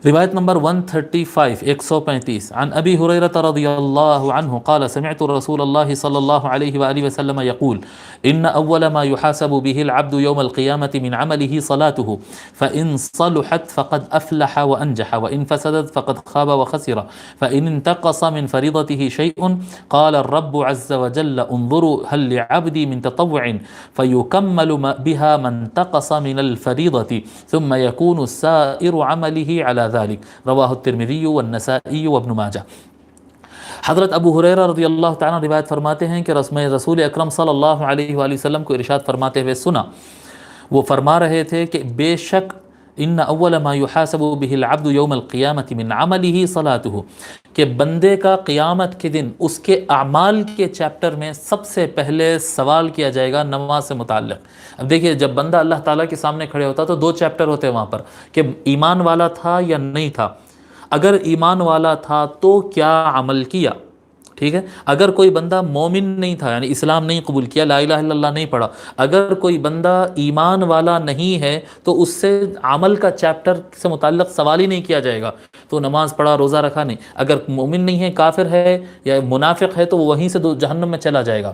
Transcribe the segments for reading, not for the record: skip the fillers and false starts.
رواية نمبر 135 135 عن أبي هريرة رضي الله عنه قال سمعت رسول الله صلى الله عليه وآله وسلم يقول إن أول ما يحاسب به العبد يوم القيامة من عمله صلاته فإن صلحت فقد أفلح وأنجح وإن فسدت فقد خاب وخسر فإن انتقص من فريضته شيء قال الرب عز وجل انظروا هل لعبدي من تطوع فيكمل بها ما انتقص من الفريضة ثم يكون سائر عمله على ذلك رواہ الترمذی والنسائی وابن ماجہ۔ حضرت ابو ہریرہ رضی اللہ تعالیٰ روایت فرماتے ہیں کہ رسول اکرم صلی اللہ علیہ وآلہ وسلم کو ارشاد فرماتے ہوئے سنا، وہ فرما رہے تھے کہ بے شک ان اول ما يحاسب به العبد يوم القیامة من عمله صلاته، کہ بندے کا قیامت کے دن اس کے اعمال کے چیپٹر میں سب سے پہلے سوال کیا جائے گا نماز سے متعلق۔ اب دیکھیے جب بندہ اللہ تعالیٰ کے سامنے کھڑے ہوتا تو دو چیپٹر ہوتے ہیں وہاں پر کہ ایمان والا تھا یا نہیں تھا۔ اگر ایمان والا تھا تو کیا عمل کیا، ٹھیک ہے۔ اگر کوئی بندہ مومن نہیں تھا یعنی اسلام نہیں قبول کیا، لا الہ الا اللہ نہیں پڑھا، اگر کوئی بندہ ایمان والا نہیں ہے تو اس سے عمل کا چیپٹر سے متعلق سوال ہی نہیں کیا جائے گا، تو نماز پڑھا روزہ رکھا نہیں۔ اگر مومن نہیں ہے، کافر ہے یا منافق ہے تو وہ وہیں سے جہنم میں چلا جائے گا،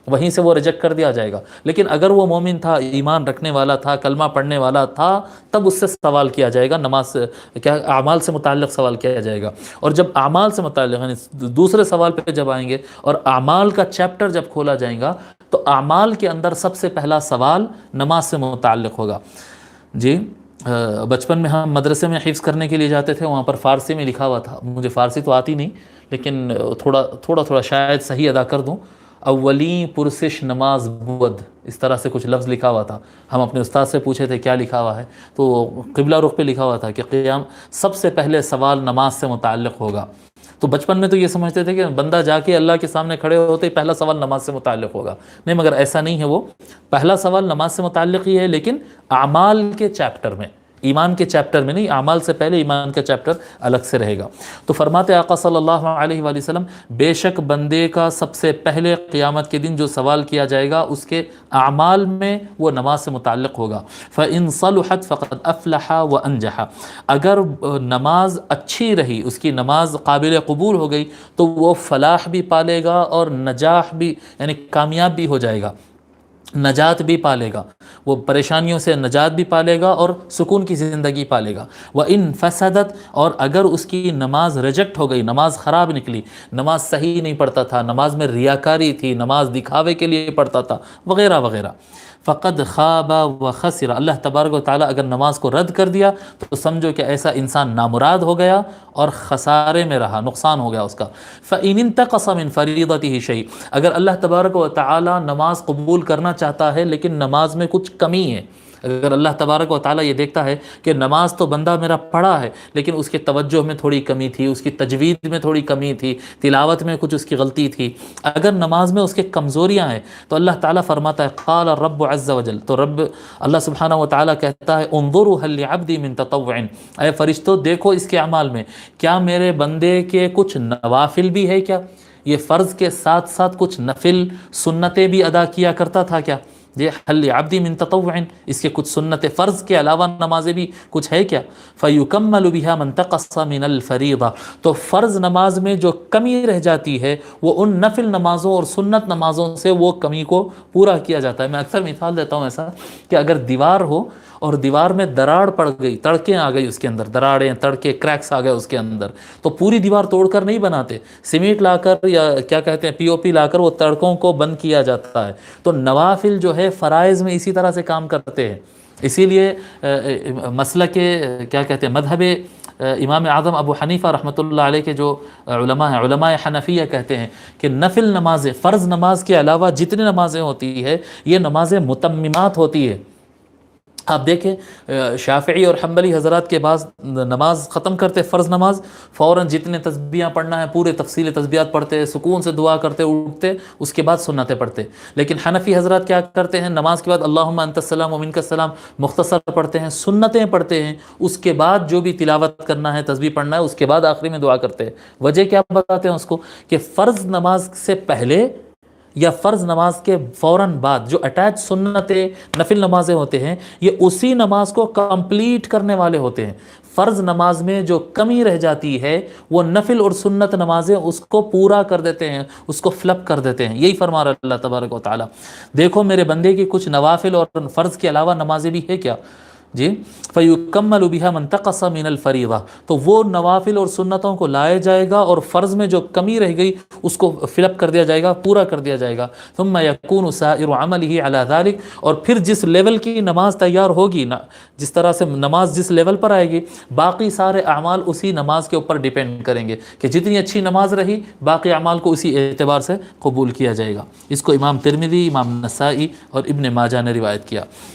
وہیں سے وہ ریجیکٹ کر دیا جائے گا۔ لیکن اگر وہ مومن تھا، ایمان رکھنے والا تھا، کلمہ پڑھنے والا تھا، تب اس سے سوال کیا جائے گا، نماز کیا اعمال سے متعلق سوال کیا جائے گا۔ اور جب اعمال سے متعلق یعنی دوسرے سوال پہ جب آئیں گے اور اعمال کا چیپٹر جب کھولا جائے گا تو اعمال کے اندر سب سے پہلا سوال نماز سے متعلق ہوگا۔ جی بچپن میں ہم مدرسے میں حفظ کرنے کے لیے جاتے تھے، وہاں پر فارسی میں لکھا ہوا تھا، مجھے فارسی تو آتی نہیں لیکن تھوڑا شاید صحیح ادا کر دوں، اولین پرسش نماز بود، اس طرح سے کچھ لفظ لکھا ہوا تھا۔ ہم اپنے استاد سے پوچھے تھے کیا لکھا ہوا ہے، تو قبلہ رخ پہ لکھا ہوا تھا کہ قیام سب سے پہلے سوال نماز سے متعلق ہوگا۔ تو بچپن میں تو یہ سمجھتے تھے کہ بندہ جا کے اللہ کے سامنے کھڑے ہوتے ہی پہلا سوال نماز سے متعلق ہوگا، نہیں مگر ایسا نہیں ہے، وہ پہلا سوال نماز سے متعلق ہی ہے لیکن اعمال کے چیپٹر میں، ایمان کے چیپٹر میں نہیں، اعمال سے پہلے ایمان کا چیپٹر الگ سے رہے گا۔ تو فرماتے آقا صلی اللہ علیہ وآلہ وسلم بے شک بندے کا سب سے پہلے قیامت کے دن جو سوال کیا جائے گا اس کے اعمال میں وہ نماز سے متعلق ہوگا۔ فَإِن صَلُحَتْ فَقَدْ أَفْلَحَ وَأَنْجَحَ، اگر نماز اچھی رہی، اس کی نماز قابل قبول ہو گئی تو وہ فلاح بھی پالے گا اور نجاح بھی یعنی کامیاب بھی ہو جائے گا، نجات بھی پالے گا، وہ پریشانیوں سے نجات بھی پالے گا اور سکون کی زندگی پالے گا۔ وَإِن فَسَدَتْ، اور اگر اس کی نماز ریجیکٹ ہو گئی، نماز خراب نکلی، نماز صحیح نہیں پڑھتا تھا، نماز میں ریاکاری تھی، نماز دکھاوے کے لیے پڑھتا تھا وغیرہ وغیرہ، فقد خاب و خسر، اللہ تبارک و تعالیٰ اگر نماز کو رد کر دیا تو سمجھو کہ ایسا انسان نامراد ہو گیا اور خسارے میں رہا، نقصان ہو گیا اس کا۔ فَإِنِ انتقص مِن فَرِيضَتِهِ شَيْءٌ، اگر اللہ تبارک و تعالیٰ نماز قبول کرنا چاہتا ہے لیکن نماز میں کچھ کمی ہے، اگر اللہ تبارک و تعالیٰ یہ دیکھتا ہے کہ نماز تو بندہ میرا پڑھا ہے لیکن اس کے توجہ میں تھوڑی کمی تھی، اس کی تجوید میں تھوڑی کمی تھی، تلاوت میں کچھ اس کی غلطی تھی، اگر نماز میں اس کے کمزوریاں ہیں تو اللہ تعالیٰ فرماتا ہے قال الرب عز وجل، تو رب اللہ سبحانہ و تعالیٰ کہتا ہے انظروا هل لعبدی من تطوع، اے فرشتوں دیکھو اس کے اعمال میں کیا میرے بندے کے کچھ نوافل بھی ہے، کیا یہ فرض کے ساتھ ساتھ کچھ نفل سنتیں بھی ادا کیا کرتا تھا کیا؟ یہ حل عبدی من تطوع، اس کے کچھ سنت فرض کے علاوہ نمازیں بھی کچھ ہے کیا؟ فیکمل بها من تقص من الفریضہ، تو فرض نماز میں جو کمی رہ جاتی ہے وہ ان نفل نمازوں اور سنت نمازوں سے وہ کمی کو پورا کیا جاتا ہے۔ میں اکثر مثال دیتا ہوں ایسا کہ اگر دیوار ہو اور دیوار میں دراڑ پڑ گئی، تڑکیں آ گئی اس کے اندر، دراڑیں تڑکے کریکس آ گئے اس کے اندر، تو پوری دیوار توڑ کر نہیں بناتے، سیمنٹ لا کر یا کیا کہتے ہیں پی او پی لا کر وہ تڑکوں کو بند کیا جاتا ہے۔ تو نوافل جو ہے فرائض میں اسی طرح سے کام کرتے ہیں، اسی لیے مسلک کیا کہتے ہیں مذہب امام اعظم ابو حنیفہ رحمۃ اللہ علیہ کے جو علماء ہیں، علماء حنفیہ کہتے ہیں کہ نفل نمازیں فرض نماز کے علاوہ جتنی نمازیں ہوتی ہے یہ نمازیں متممات ہوتی ہے۔ آپ دیکھیں شافعی اور حنبلی حضرات کے بعض نماز ختم کرتے فرض نماز فوراً جتنے تسبیحاں پڑھنا ہے پورے تفصیل تسبیحات پڑھتے، سکون سے دعا کرتے، اٹھتے، اس کے بعد سنتیں پڑھتے۔ لیکن حنفی حضرات کیا کرتے ہیں، نماز کے بعد اللہم انت السلام و منک السلام مختصر پڑھتے ہیں، سنتیں پڑھتے ہیں، اس کے بعد جو بھی تلاوت کرنا ہے تسبیح پڑھنا ہے اس کے بعد آخری میں دعا کرتے ہیں۔ وجہ کیا بتاتے ہیں اس کو کہ فرض نماز سے پہلے یا فرض نماز کے فوراً بعد جو اٹیچ سنتیں نفل نمازیں ہوتے ہیں یہ اسی نماز کو کمپلیٹ کرنے والے ہوتے ہیں۔ فرض نماز میں جو کمی رہ جاتی ہے وہ نفل اور سنت نمازیں اس کو پورا کر دیتے ہیں، اس کو فلپ کر دیتے ہیں. یہی فرما رہا اللہ تبارک و تعالیٰ. دیکھو میرے بندے کی کچھ نوافل اور فرض کے علاوہ نمازیں بھی ہے کیا جی. فَيُكَمَّلُ بِهَا مَنْ تَقَصَ مِنَ الْفَرِيضَةِ، تو وہ نوافل اور سنتوں کو لایا جائے گا اور فرض میں جو کمی رہ گئی اس کو فل اپ کر دیا جائے گا، پورا کر دیا جائے گا. ثُمَّ يَكُونُ سَائِرُ عَمَلِهِ عَلَى ذَلِكَ، اور پھر جس لیول کی نماز تیار ہوگی نا، جس طرح سے نماز جس لیول پر آئے گی، باقی سارے اعمال اسی نماز کے اوپر ڈیپینڈ کریں گے کہ جتنی اچھی نماز رہی باقی اعمال کو اسی اعتبار سے قبول کیا جائے گا. اس کو امام ترمذی، امام نسائی اور ابن ماجہ نے روایت کیا.